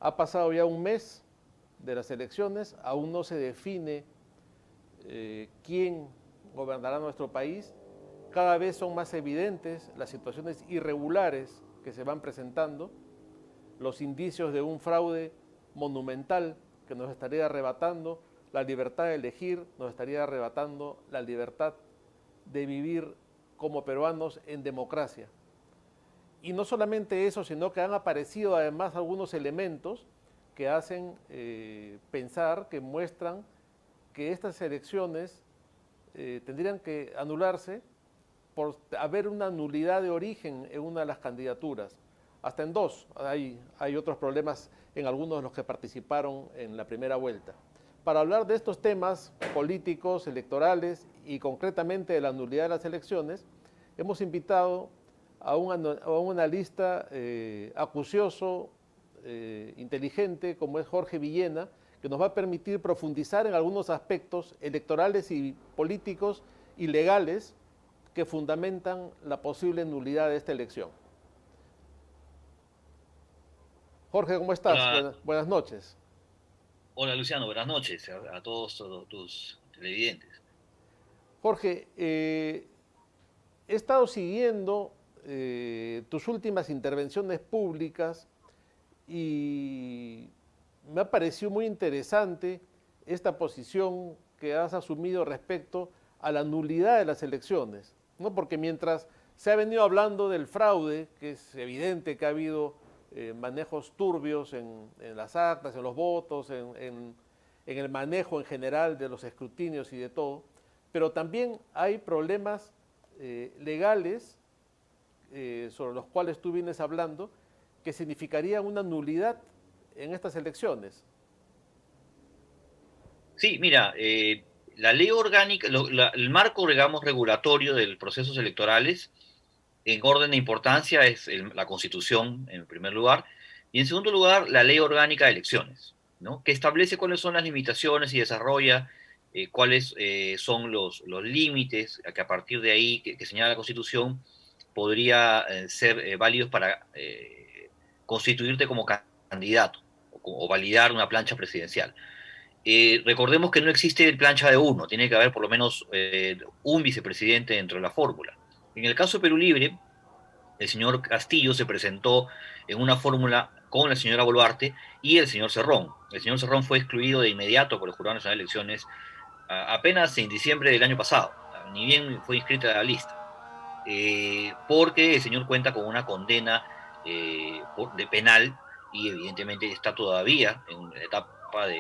Ha pasado ya un mes de las elecciones, aún no se define quién gobernará nuestro país. Cada vez son más evidentes las situaciones irregulares que se van presentando, los indicios de un fraude monumental que nos estaría arrebatando la libertad de elegir, nos estaría arrebatando la libertad de vivir como peruanos en democracia. Y no solamente eso, sino que han aparecido además algunos elementos que hacen pensar, que muestran que estas elecciones tendrían que anularse por haber una nulidad de origen en una de las candidaturas. Hasta en dos. Hay otros problemas en algunos de los que participaron en la primera vuelta. Para hablar de estos temas políticos, electorales y concretamente de la nulidad de las elecciones, hemos invitado a un analista acucioso, inteligente, como es Jorge Villena, que nos va a permitir profundizar en algunos aspectos electorales y políticos y legales que fundamentan la posible nulidad de esta elección. Jorge, ¿cómo estás? Hola, Buenas noches. hola Luciano, buenas noches a todos tus televidentes. Jorge, he estado siguiendo tus últimas intervenciones públicas y me ha parecido muy interesante esta posición que has asumido respecto a la nulidad de las elecciones, ¿no? Porque mientras se ha venido hablando del fraude, que es evidente que ha habido manejos turbios en las actas, en los votos, en el manejo en general de los escrutinios y de todo, pero también hay problemas legales sobre los cuales tú vienes hablando que significarían una nulidad en estas elecciones. Sí, mira, la ley orgánica, el marco, digamos, regulatorio de los procesos electorales, en orden de importancia, es la Constitución, en primer lugar, y en segundo lugar, la ley orgánica de elecciones, ¿no? Que establece cuáles son las limitaciones y desarrolla cuáles son los límites que a partir de ahí, que señala la Constitución, podría ser válidos para constituirte como candidato o validar una plancha presidencial. Recordemos que no existe plancha de uno, tiene que haber por lo menos un vicepresidente dentro de la fórmula. En el caso de Perú Libre, el señor Castillo se presentó en una fórmula con la señora Boluarte y el señor Cerrón. El señor Cerrón fue excluido de inmediato por el Jurado Nacional de Elecciones apenas en diciembre del año pasado, ni bien fue inscrita a la lista, porque el señor cuenta con una condena de penal y evidentemente está todavía en la etapa de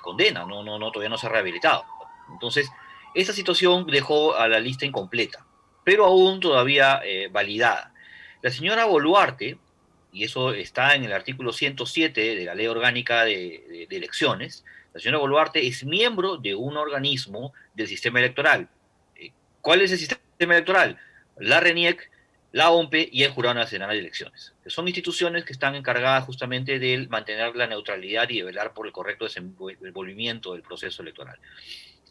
condena, todavía no se ha rehabilitado. Entonces, esta situación dejó a la lista incompleta, pero aún todavía validada. La señora Boluarte, y eso está en el artículo 107 de la Ley Orgánica de Elecciones, la señora Boluarte es miembro de un organismo del sistema electoral. ¿Cuál es el sistema electoral? La RENIEC, la OMPE y el Jurado Nacional de Elecciones, que son instituciones que están encargadas justamente de mantener la neutralidad y de velar por el correcto desenvolvimiento del proceso electoral.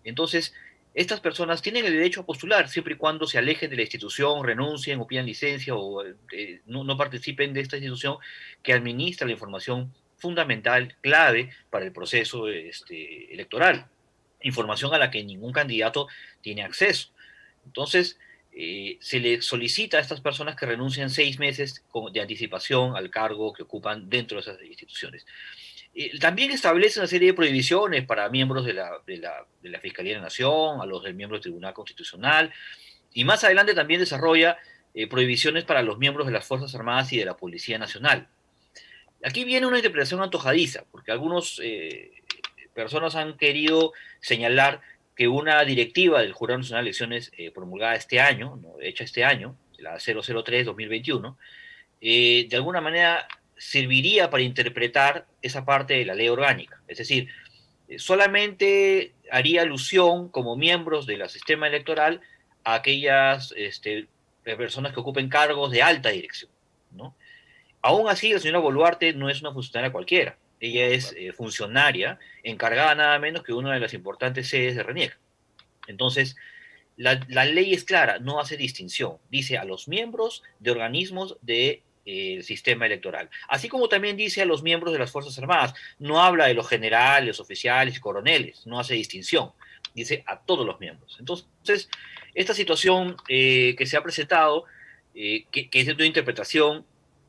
Entonces, estas personas tienen el derecho a postular siempre y cuando se alejen de la institución, renuncien o pidan licencia o no participen de esta institución que administra la información fundamental, clave para el proceso electoral. Información a la que ningún candidato tiene acceso. Entonces, se le solicita a estas personas que renuncien 6 meses de anticipación al cargo que ocupan dentro de esas instituciones. También establece una serie de prohibiciones para miembros de la Fiscalía de la Nación, a los del miembro del Tribunal Constitucional, y más adelante también desarrolla prohibiciones para los miembros de las Fuerzas Armadas y de la Policía Nacional. Aquí viene una interpretación antojadiza, porque algunas personas han querido señalar que una directiva del Jurado Nacional de Elecciones promulgada este año, ¿no? Hecha este año, la 003-2021, de alguna manera serviría para interpretar esa parte de la ley orgánica. Es decir, solamente haría alusión como miembros del sistema electoral a aquellas personas que ocupen cargos de alta dirección, ¿no? Aún así, la señora Boluarte no es una funcionaria cualquiera. Ella es Claro. funcionaria encargada nada menos que una de las importantes sedes de RENIEC. Entonces, la ley es clara, no hace distinción. Dice a los miembros de organismos de el sistema electoral. Así como también dice a los miembros de las Fuerzas Armadas, no habla de los generales, oficiales y coroneles, no hace distinción, dice a todos los miembros. Entonces, esta situación que se ha presentado, que es de una interpretación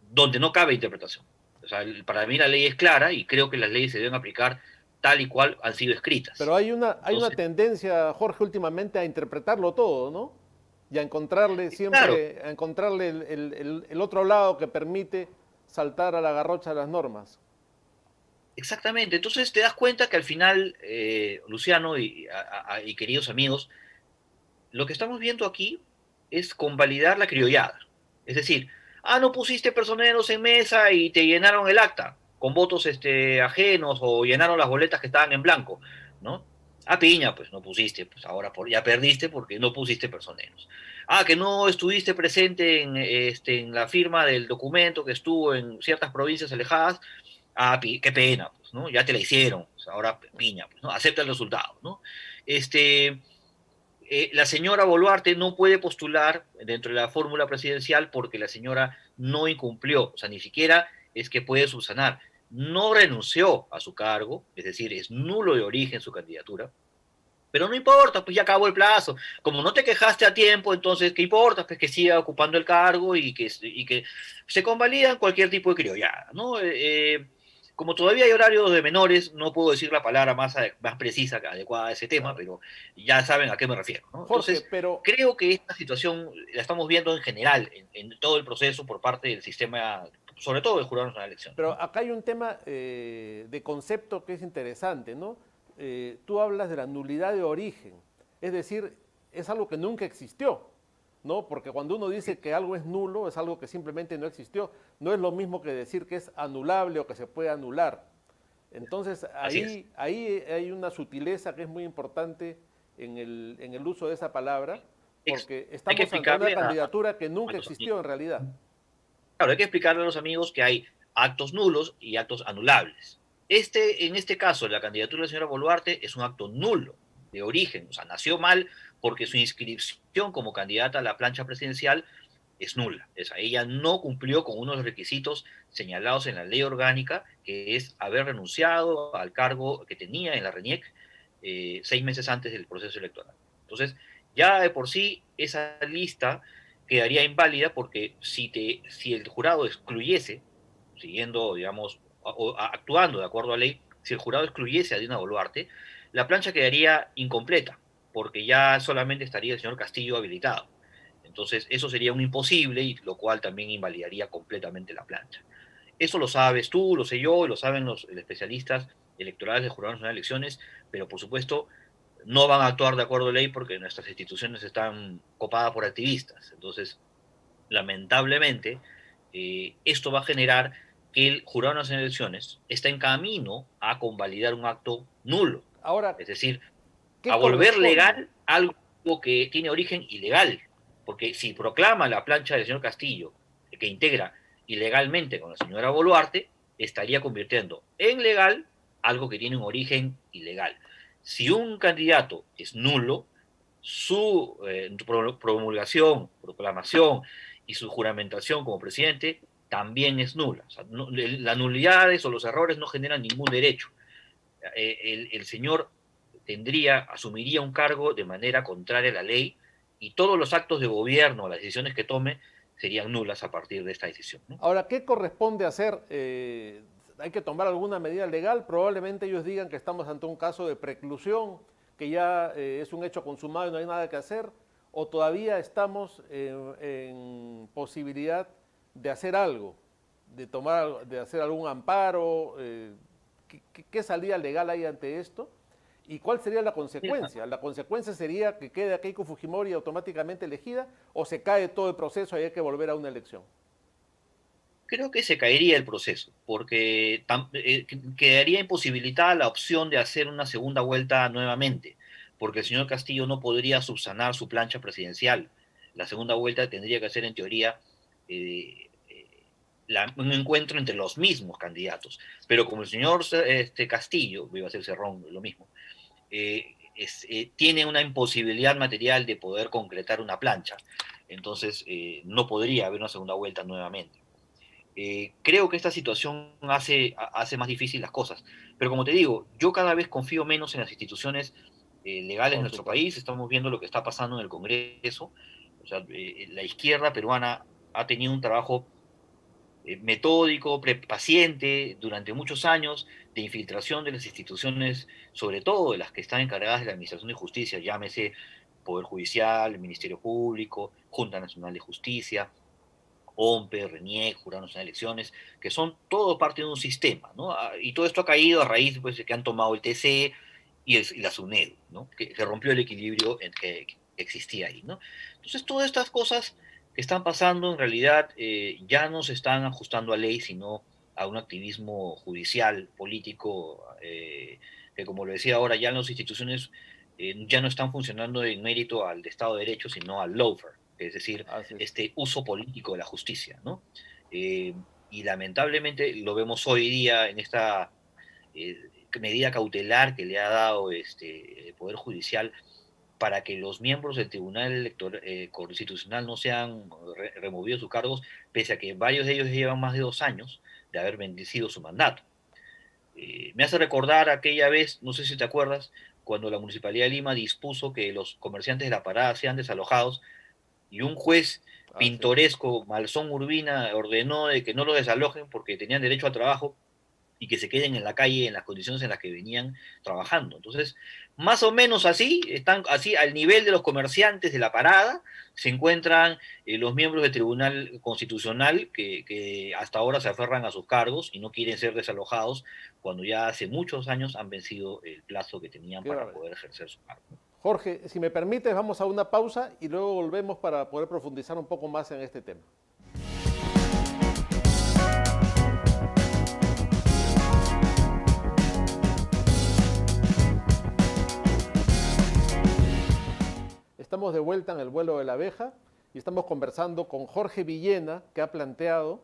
donde no cabe interpretación. O sea, para mí la ley es clara y creo que las leyes se deben aplicar tal y cual han sido escritas. Pero hay una Entonces, tendencia, Jorge, últimamente a interpretarlo todo, ¿no? Y a encontrarle claro, siempre, a encontrarle el otro lado que permite saltar a la garrocha de las normas. exactamente. Entonces te das cuenta que al final, Luciano y queridos amigos, lo que estamos viendo aquí es convalidar la criollada. Es decir, no pusiste personeros en mesa y te llenaron el acta con votos ajenos o llenaron las boletas que estaban en blanco, ¿no? Piña, pues no pusiste, pues ahora ya perdiste porque no pusiste personeros. Que no estuviste presente en la firma del documento que estuvo en ciertas provincias alejadas. Qué pena, pues, ¿no? Ya te la hicieron, pues ahora piña, pues, ¿no? Acepta el resultado, ¿no? Este, la señora Boluarte no puede postular dentro de la fórmula presidencial porque la señora no incumplió, o sea, ni siquiera es que puede subsanar. No renunció a su cargo, es decir, es nulo de origen su candidatura, pero no importa, pues ya acabó el plazo. Como no te quejaste a tiempo, entonces, ¿qué importa? Pues que siga ocupando el cargo y que se convalidan cualquier tipo de criollada, ¿no? Como todavía hay horarios de menores, no puedo decir la palabra más precisa, adecuada a ese tema, Claro. pero ya saben a qué me refiero, ¿no? Jorge, Entonces, pero creo que esta situación la estamos viendo en general, en todo el proceso por parte del sistema, sobre todo del Jurado Nacional de Elecciones, Pero ¿no? acá hay un tema de concepto que es interesante, ¿no? Tú hablas de la nulidad de origen, es decir, es algo que nunca existió, ¿no? Porque cuando uno dice que algo es nulo, es algo que simplemente no existió. No es lo mismo que decir que es anulable o que se puede anular. Entonces, Así es. ahí hay una sutileza que es muy importante en el uso de esa palabra, porque Hay que estamos ante una explicarle candidatura que a nunca los existió amigos. en realidad. Claro, hay que explicarle a los amigos que hay actos nulos y actos anulables. En este caso, la candidatura de la señora Boluarte es un acto nulo de origen, o sea, nació mal porque su inscripción como candidata a la plancha presidencial es nula. O sea, ella no cumplió con uno de los requisitos señalados en la ley orgánica, que es haber renunciado al cargo que tenía en la RENIEC 6 meses antes del proceso electoral. Entonces, ya de por sí, esa lista quedaría inválida porque si el jurado excluyese, siguiendo, digamos, actuando de acuerdo a ley, si el jurado excluyese a Dina Boluarte, la plancha quedaría incompleta, porque ya solamente estaría el señor Castillo habilitado. Entonces, eso sería un imposible y lo cual también invalidaría completamente la plancha. Eso lo sabes tú, lo sé yo, lo saben los especialistas electorales del Jurado Nacional de Elecciones, pero por supuesto no van a actuar de acuerdo a ley porque nuestras instituciones están copadas por activistas. Entonces, lamentablemente, esto va a generar que el Jurado Nacional de Elecciones está en camino a convalidar un acto nulo, Ahora, es decir, a ¿qué volver corresponde? legal algo que tiene origen ilegal, porque si proclama la plancha del señor Castillo que integra ilegalmente con la señora Boluarte, estaría convirtiendo en legal algo que tiene un origen ilegal. Si un candidato es nulo, su promulgación, proclamación y su juramentación como presidente también es nula. O sea, las nulidades o los errores no generan ningún derecho. El señor asumiría un cargo de manera contraria a la ley y todos los actos de gobierno, las decisiones que tome, serían nulas a partir de esta decisión, ¿no? Ahora, ¿qué corresponde hacer? ¿Hay que tomar alguna medida legal? Probablemente ellos digan que estamos ante un caso de preclusión, que ya es un hecho consumado y no hay nada que hacer, o todavía estamos en posibilidad de hacer algo, de hacer algún amparo. ¿Qué salida legal hay ante esto? ¿Y cuál sería la Mira, consecuencia? ¿La consecuencia sería que quede a Keiko Fujimori automáticamente elegida o se cae todo el proceso y hay que volver a una elección? creo que se caería el proceso, porque quedaría imposibilitada la opción de hacer una segunda vuelta nuevamente, porque el señor Castillo no podría subsanar su plancha presidencial. La segunda vuelta tendría que ser, en teoría, un encuentro entre los mismos candidatos. Pero como el señor Castillo, iba a ser Cerrón, lo mismo, tiene una imposibilidad material de poder concretar una plancha, entonces no podría haber una segunda vuelta nuevamente. Creo que esta situación hace más difícil las cosas. Pero como te digo, yo cada vez confío menos en las instituciones legales en Por nuestro supuesto. país. Estamos viendo lo que está pasando en el Congreso. O sea, la izquierda peruana ha tenido un trabajo metódico, paciente, durante muchos años, de infiltración de las instituciones, sobre todo de las que están encargadas de la Administración de Justicia, llámese Poder Judicial, Ministerio Público, Junta Nacional de Justicia, OMPE, RENIEC, Jurado Nacional de Elecciones, que son todo parte de un sistema, ¿no? Y todo esto ha caído a raíz pues, de que han tomado el TC y la SUNEDU, ¿no? Que rompió el equilibrio que existía ahí, ¿no? Entonces, todas estas cosas que están pasando en realidad ya no se están ajustando a ley, sino a un activismo judicial, político, que como lo decía ahora, ya las instituciones ya no están funcionando en mérito al Estado de Derecho, sino al lawfare, es decir, Así es. este uso político de la justicia, ¿no? Eh, y lamentablemente lo vemos hoy día en esta eh, medida cautelar que le ha dado el Poder Judicial para que los miembros del Tribunal Constitucional no sean removidos de sus cargos, pese a que varios de ellos llevan más de 2 años de haber vencido su mandato. Me hace recordar aquella vez, no sé si te acuerdas, cuando la Municipalidad de Lima dispuso que los comerciantes de la parada sean desalojados y un juez Así es. pintoresco, Malzón Urbina, ordenó de que no lo desalojen porque tenían derecho a trabajo y que se queden en la calle en las condiciones en las que venían trabajando. Entonces, más o menos así, están así al nivel de los comerciantes de la parada, se encuentran los miembros del Tribunal Constitucional que hasta ahora se aferran a sus cargos y no quieren ser desalojados cuando ya hace muchos años han vencido el plazo que tenían Qué para barbaridad. poder ejercer su cargo. Jorge, si me permites, vamos a una pausa y luego volvemos para poder profundizar un poco más en este tema. Estamos de vuelta en el vuelo de la abeja y estamos conversando con Jorge Villena, que ha planteado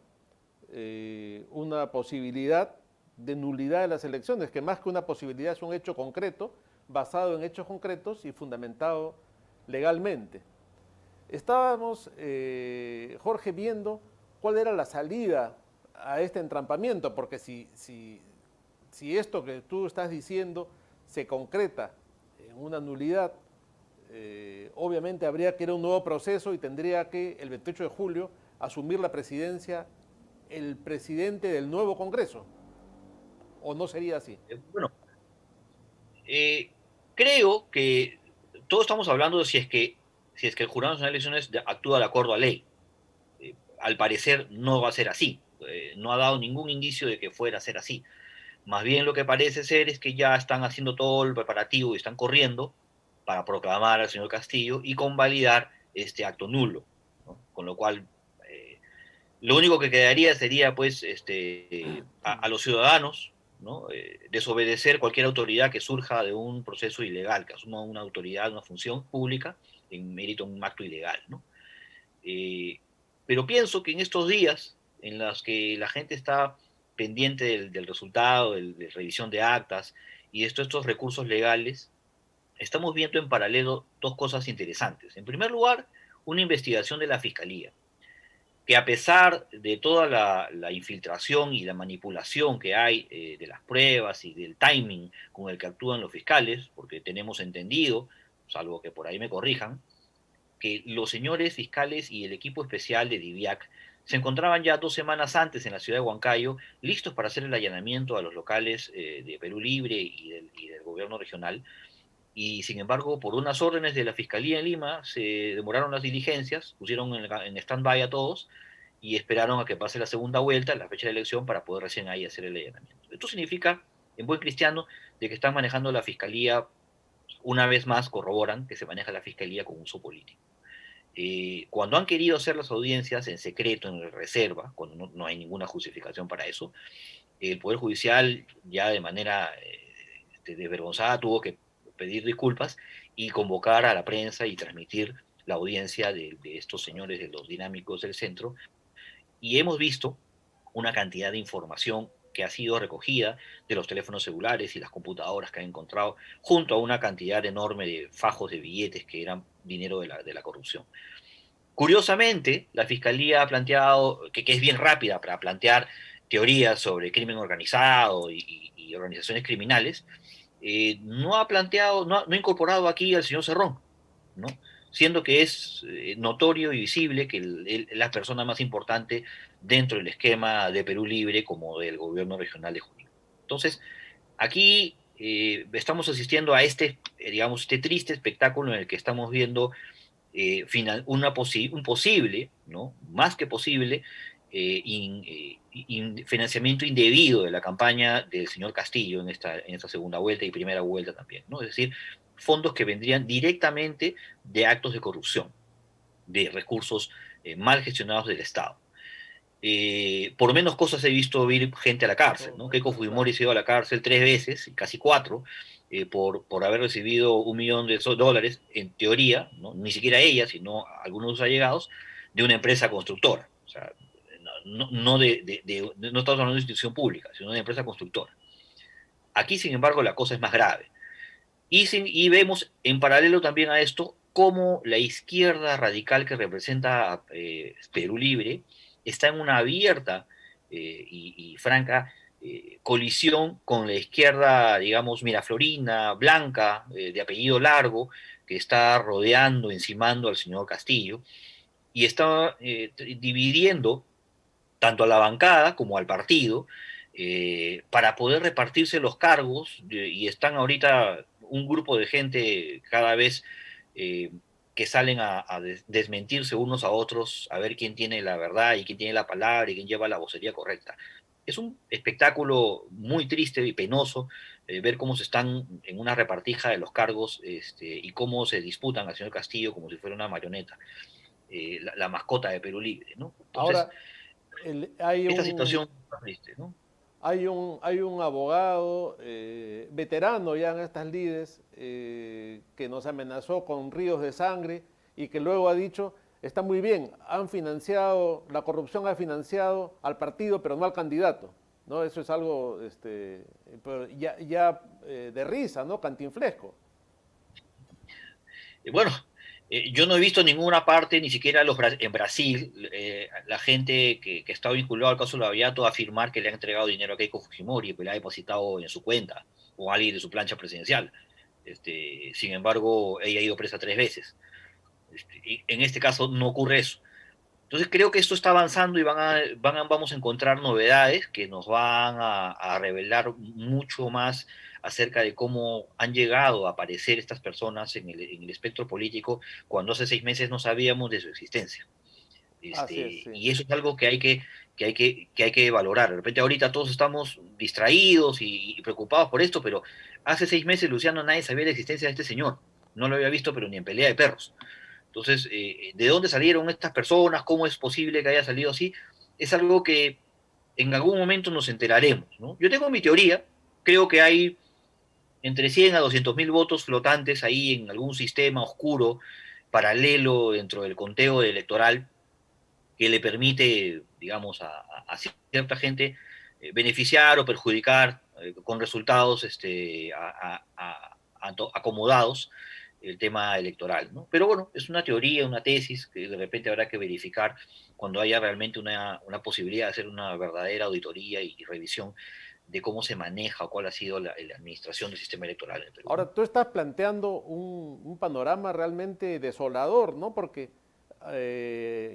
una posibilidad de nulidad de las elecciones, que más que una posibilidad es un hecho concreto, basado en hechos concretos y fundamentado legalmente. Estábamos, Jorge, viendo cuál era la salida a este entrampamiento, porque si esto que tú estás diciendo se concreta en una nulidad, obviamente habría que ir a un nuevo proceso y tendría que, el 28 de julio, asumir la presidencia el presidente del nuevo Congreso. ¿O no sería así? Bueno, creo que todos estamos hablando de si es que el Jurado Nacional de Elecciones actúa de acuerdo a ley. Al parecer no va a ser así. No ha dado ningún indicio de que fuera a ser así. Más bien lo que parece ser es que ya están haciendo todo el preparativo y están corriendo para proclamar al señor Castillo y convalidar este acto nulo, ¿no? Con lo cual, lo único que quedaría sería, pues, a los ciudadanos, ¿no? Desobedecer cualquier autoridad que surja de un proceso ilegal, que asuma una autoridad, una función pública en mérito a un acto ilegal, ¿no? Eh, pero pienso que en estos días en los que la gente está pendiente del resultado, de revisión de actas y estos recursos legales, estamos viendo en paralelo dos cosas interesantes. En primer lugar, una investigación de la Fiscalía, que a pesar de toda la infiltración y la manipulación que hay de las pruebas y del timing con el que actúan los fiscales, porque tenemos entendido, salvo que por ahí me corrijan, que los señores fiscales y el equipo especial de DIVIAC se encontraban ya 2 semanas antes en la ciudad de Huancayo, listos para hacer el allanamiento a los locales de Perú Libre y del gobierno regional. Y sin embargo, por unas órdenes de la Fiscalía en Lima, se demoraron las diligencias, pusieron en stand-by a todos y esperaron a que pase la segunda vuelta, la fecha de elección, para poder recién ahí hacer el allanamiento. Esto significa, en buen cristiano, de que están manejando la Fiscalía, una vez más corroboran que se maneja la Fiscalía con uso político. Cuando han querido hacer las audiencias en secreto, en reserva, cuando no hay ninguna justificación para eso, el Poder Judicial ya de manera desvergonzada tuvo que pedir disculpas y convocar a la prensa y transmitir la audiencia de estos señores de los dinámicos del centro. Y hemos visto una cantidad de información que ha sido recogida de los teléfonos celulares y las computadoras que han encontrado, junto a una cantidad enorme de fajos de billetes que eran dinero de la corrupción. Curiosamente, la Fiscalía ha planteado, que es bien rápida para plantear teorías sobre crimen organizado y organizaciones criminales, no ha planteado, no ha incorporado aquí al señor Cerrón, ¿no? Siendo que es notorio y visible que la persona más importante dentro del esquema de Perú Libre como del gobierno regional de Junín. Entonces, aquí estamos asistiendo a digamos, este triste espectáculo en el que estamos viendo un posible, ¿no? Más que posible, financiamiento indebido de la campaña del señor Castillo en esta segunda vuelta y primera vuelta también, ¿no? Es decir, fondos que vendrían directamente de actos de corrupción, de recursos mal gestionados del Estado. Por menos cosas he visto ir gente a la cárcel, ¿no? Keiko Fujimori se ha ido a la cárcel 3 veces, casi 4, por haber recibido $1 millón en teoría, ¿no? Ni siquiera ella, sino algunos allegados, de una empresa constructora. O sea, no estamos hablando de institución pública, sino de una empresa constructora. Aquí, sin embargo, la cosa es más grave. Y vemos en paralelo también a esto cómo la izquierda radical que representa a Perú Libre está en una abierta y franca colisión con la izquierda, digamos, miraflorina, blanca, de apellido largo, que está rodeando, encimando al señor Castillo, y está dividiendo tanto a la bancada como al partido, para poder repartirse los cargos, y están ahorita un grupo de gente cada vez eh, que salen a desmentirse unos a otros, a ver quién tiene la verdad y quién tiene la palabra y quién lleva la vocería correcta. Es un espectáculo muy triste y penoso ver cómo se están en una repartija de los cargos y cómo se disputan al señor Castillo como si fuera una marioneta, la mascota de Perú Libre, ¿no? Entonces, Ahora, hay esta un, situación está triste, ¿no? hay un abogado veterano ya en estas lides que nos amenazó con ríos de sangre y que luego ha dicho, está muy bien, la corrupción ha financiado al partido pero no al candidato. ¿No? Eso es algo pero de risa, ¿no? Cantinflesco. Bueno, yo no he visto en ninguna parte, ni siquiera en Brasil, la gente que está vinculada al caso Lavallato afirmar que le han entregado dinero a Keiko Fujimori, que le ha depositado en su cuenta o a alguien de su plancha presidencial. Sin embargo, ella ha ido presa 3 veces. Y en este caso no ocurre eso. Entonces creo que esto está avanzando y vamos a encontrar novedades que nos van a revelar mucho más acerca de cómo han llegado a aparecer estas personas en el espectro político cuando hace 6 meses no sabíamos de su existencia. Así es, sí. Y eso es algo que hay que valorar. De repente ahorita todos estamos distraídos y preocupados por esto, pero hace 6 meses, Luciano, nadie sabía la existencia de este señor. No lo había visto, pero ni en pelea de perros. Entonces, ¿de dónde salieron estas personas? ¿Cómo es posible que haya salido así? Es algo que en algún momento nos enteraremos, ¿no? Yo tengo mi teoría, creo que hay entre 100 a 200 mil votos flotantes ahí en algún sistema oscuro, paralelo dentro del conteo electoral, que le permite, digamos, a cierta gente beneficiar o perjudicar con resultados acomodados el tema electoral, ¿no? Pero bueno, es una teoría, una tesis que de repente habrá que verificar cuando haya realmente una posibilidad de hacer una verdadera auditoría y revisión de cómo se maneja o cuál ha sido la administración del sistema electoral en el Perú, ¿no? Ahora, tú estás planteando un panorama realmente desolador, ¿no? Porque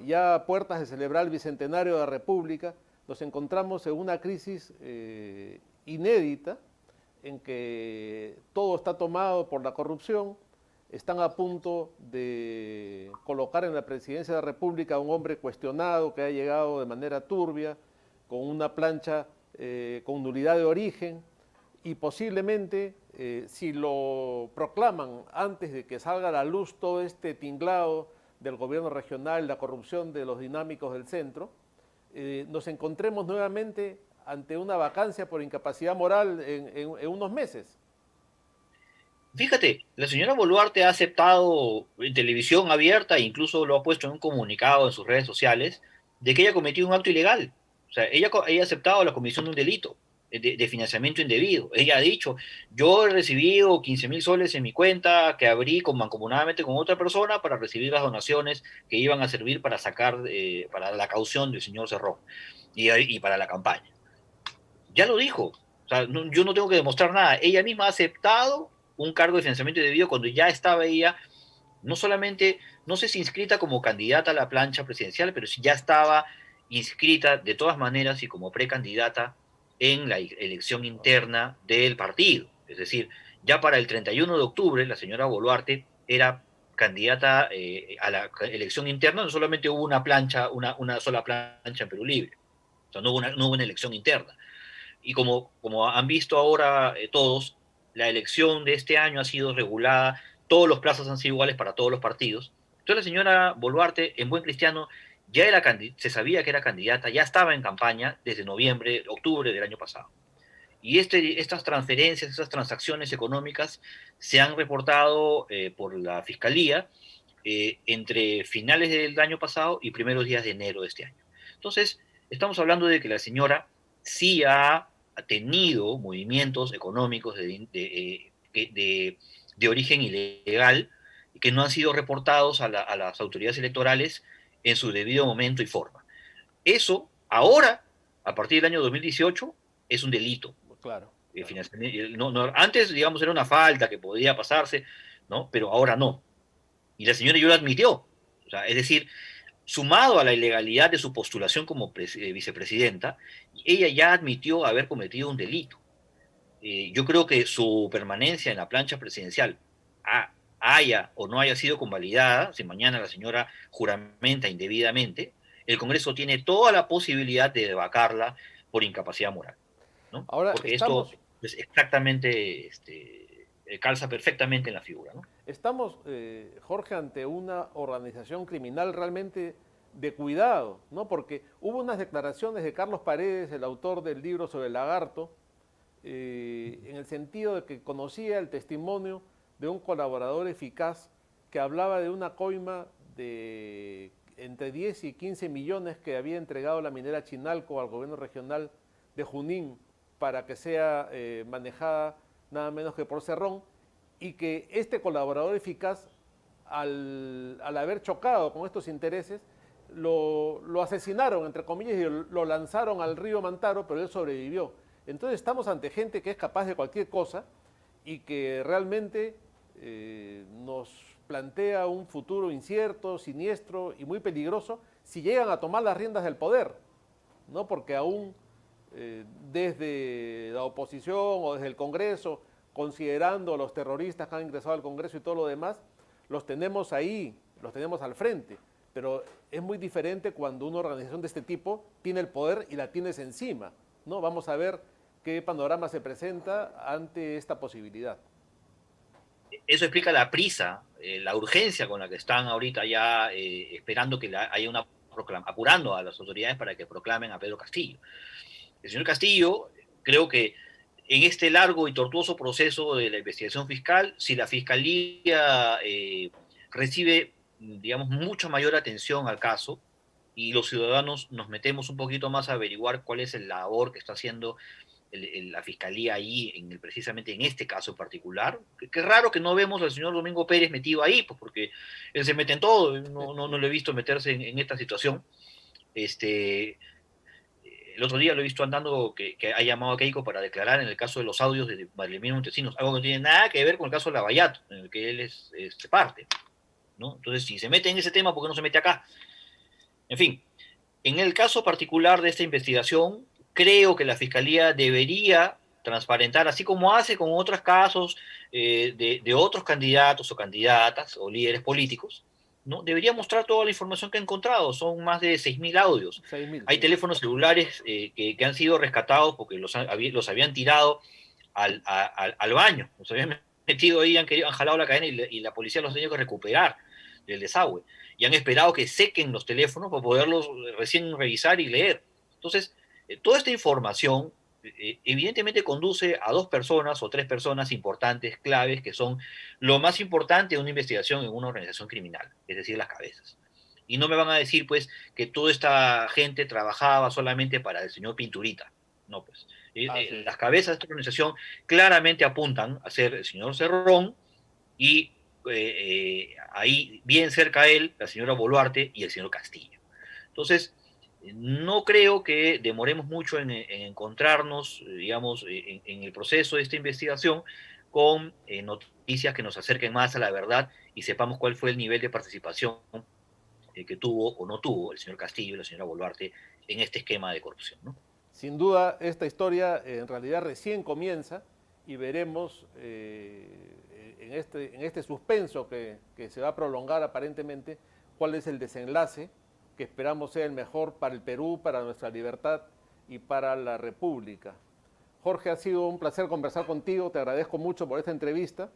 ya a puertas de celebrar el Bicentenario de la República, nos encontramos en una crisis inédita en que todo está tomado por la corrupción, están a punto de colocar en la presidencia de la República a un hombre cuestionado que ha llegado de manera turbia, con una plancha con nulidad de origen, y posiblemente, si lo proclaman antes de que salga a la luz todo este tinglado del gobierno regional, la corrupción de los dinámicos del centro, nos encontremos nuevamente ante una vacancia por incapacidad moral en unos meses. Fíjate, la señora Boluarte ha aceptado en televisión abierta, e incluso lo ha puesto en un comunicado en sus redes sociales, de que ella cometió un acto ilegal. O sea, ella ha aceptado la comisión de un delito. de financiamiento indebido. Ella ha dicho, yo he recibido 15.000 soles en mi cuenta que abrí mancomunadamente con otra persona para recibir las donaciones que iban a servir para sacar, para la caución del señor Cerrón y para la campaña. Ya lo dijo. O sea, yo no tengo que demostrar nada. Ella misma ha aceptado un cargo de financiamiento indebido cuando ya estaba ella, no solamente, no sé si inscrita como candidata a la plancha presidencial, pero sí ya estaba inscrita de todas maneras y como precandidata en la elección interna del partido. Es decir, ya para el 31 de octubre la señora Boluarte era candidata a la elección interna, no solamente hubo una plancha, una sola plancha en Perú Libre, o sea, no hubo una elección interna. Y como han visto ahora todos, la elección de este año ha sido regulada, todos los plazos han sido iguales para todos los partidos. Entonces la señora Boluarte, en buen cristiano, ya era se sabía que era candidata, ya estaba en campaña desde noviembre, octubre del año pasado. Y estas transferencias, estas transacciones económicas se han reportado por la Fiscalía entre finales del año pasado y primeros días de enero de este año. Entonces, estamos hablando de que la señora sí ha tenido movimientos económicos de origen ilegal que no han sido reportados a las autoridades electorales en su debido momento y forma. Eso, ahora, a partir del año 2018, es un delito. Claro, claro. Antes, digamos, era una falta que podía pasarse, ¿no? Pero ahora no. Y la señora yo lo admitió. O sea, es decir, sumado a la ilegalidad de su postulación como vicepresidenta, ella ya admitió haber cometido un delito. Yo creo que su permanencia en la plancha presidencial haya o no haya sido convalidada, si mañana la señora juramenta indebidamente, el Congreso tiene toda la posibilidad de vacarla por incapacidad moral, ¿no? Ahora Porque esto es exactamente, calza perfectamente en la figura, ¿no? estamos, Jorge, ante una organización criminal realmente de cuidado, ¿no? Porque hubo unas declaraciones de Carlos Paredes, el autor del libro sobre el lagarto, en el sentido de que conocía el testimonio de un colaborador eficaz que hablaba de una coima de entre 10 y 15 millones que había entregado la minera Chinalco al gobierno regional de Junín para que sea manejada nada menos que por Cerrón, y que este colaborador eficaz, al haber chocado con estos intereses, lo asesinaron, entre comillas, y lo lanzaron al río Mantaro, pero él sobrevivió. Entonces estamos ante gente que es capaz de cualquier cosa y que realmente nos plantea un futuro incierto, siniestro y muy peligroso si llegan a tomar las riendas del poder, ¿no? Porque aún desde la oposición o desde el Congreso, considerando a los terroristas que han ingresado al Congreso y todo lo demás, los tenemos ahí, los tenemos al frente. Pero es muy diferente cuando una organización de este tipo tiene el poder y la tienes encima, ¿no? Vamos a ver qué panorama se presenta ante esta posibilidad. Eso explica la prisa, la urgencia con la que están ahorita ya esperando que haya una apurando a las autoridades para que proclamen a Pedro Castillo. El señor Castillo, creo que en este largo y tortuoso proceso de la investigación fiscal, si la fiscalía recibe, digamos, mucha mayor atención al caso y los ciudadanos nos metemos un poquito más a averiguar cuál es el labor que está haciendo la fiscalía ahí, precisamente en este caso en particular. Qué raro que no vemos al señor Domingo Pérez metido ahí, pues porque él se mete en todo, no lo he visto meterse en esta situación. El otro día lo he visto andando que ha llamado a Keiko para declarar en el caso de los audios de Marilyn Montesinos, algo que no tiene nada que ver con el caso de Lavallato, en el que él es parte, ¿no? Entonces, si se mete en ese tema, ¿por qué no se mete acá? En fin, en el caso particular de esta investigación, creo que la Fiscalía debería transparentar, así como hace con otros casos de otros candidatos o candidatas o líderes políticos, ¿no? Debería mostrar toda la información que ha encontrado. Son más de 6.000 audios. 6.000, Hay sí. teléfonos celulares que han sido rescatados porque los habían tirado al baño, los habían metido ahí, han jalado la cadena y la policía los ha tenido que recuperar del desagüe. Y han esperado que sequen los teléfonos para poderlos recién revisar y leer. Entonces, toda esta información evidentemente conduce a dos personas o tres personas importantes, claves, que son lo más importante de una investigación en una organización criminal, es decir, las cabezas. Y no me van a decir, pues, que toda esta gente trabajaba solamente para el señor Pinturita. No, pues. Así es. Las cabezas de esta organización claramente apuntan a ser el señor Cerrón y ahí bien cerca a él, la señora Boluarte y el señor Castillo. Entonces, no creo que demoremos mucho en encontrarnos, digamos, en el proceso de esta investigación con noticias que nos acerquen más a la verdad y sepamos cuál fue el nivel de participación que tuvo o no tuvo el señor Castillo y la señora Boluarte en este esquema de corrupción, ¿no? Sin duda, esta historia en realidad recién comienza y veremos en este suspenso que se va a prolongar aparentemente cuál es el desenlace que esperamos sea el mejor para el Perú, para nuestra libertad y para la República. Jorge, ha sido un placer conversar contigo, te agradezco mucho por esta entrevista.